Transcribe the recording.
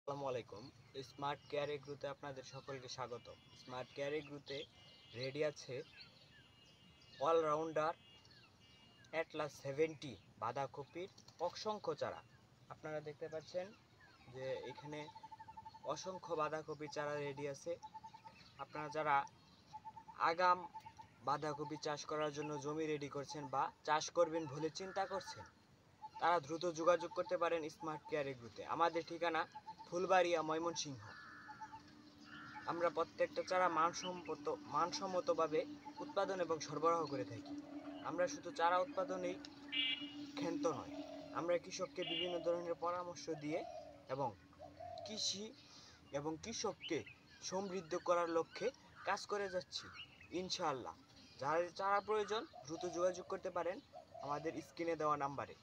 আসসালামু আলাইকুম। Smart care এগ্রোতে আপনাদের সকলকে স্বাগত। স্মার্ট কেয়ার এগ্রোতে রেডি আছে অলরাউন্ডার অ্যাটলাস 70 বাঁধাকপির অসংখ্য চারা। আপনারা দেখতে পাচ্ছেন যে এখানে অসংখ্য বাঁধাকপি চারা রেডি আছে। আপনারা যারা আগাম বাঁধাকপি চাষ করার জন্য জমি রেডি করছেন বা চাষ করবেন বলে চিন্তা করছেন, তারা দ্রুত যোগাযোগ করতে পারেন স্মার্ট কেয়ার এগ্রোতে। আমাদের ঠিকানা ফুলবাড়িয়া, ময়মনসিংহ। আমরা প্রত্যেকটা চারা মানসম্মতভাবে উৎপাদন এবং সরবরাহ করে থাকি। আমরা শুধু চারা উৎপাদনেই ক্ষান্ত নয়, আমরা কৃষককে বিভিন্ন ধরনের পরামর্শ দিয়ে এবং কৃষি এবং কৃষককে সমৃদ্ধ করার লক্ষ্যে কাজ করে যাচ্ছি ইনশাআল্লাহ। যার চারা প্রয়োজন দ্রুত যোগাযোগ করতে পারেন আমাদের স্ক্রিনে দেওয়া নাম্বারে।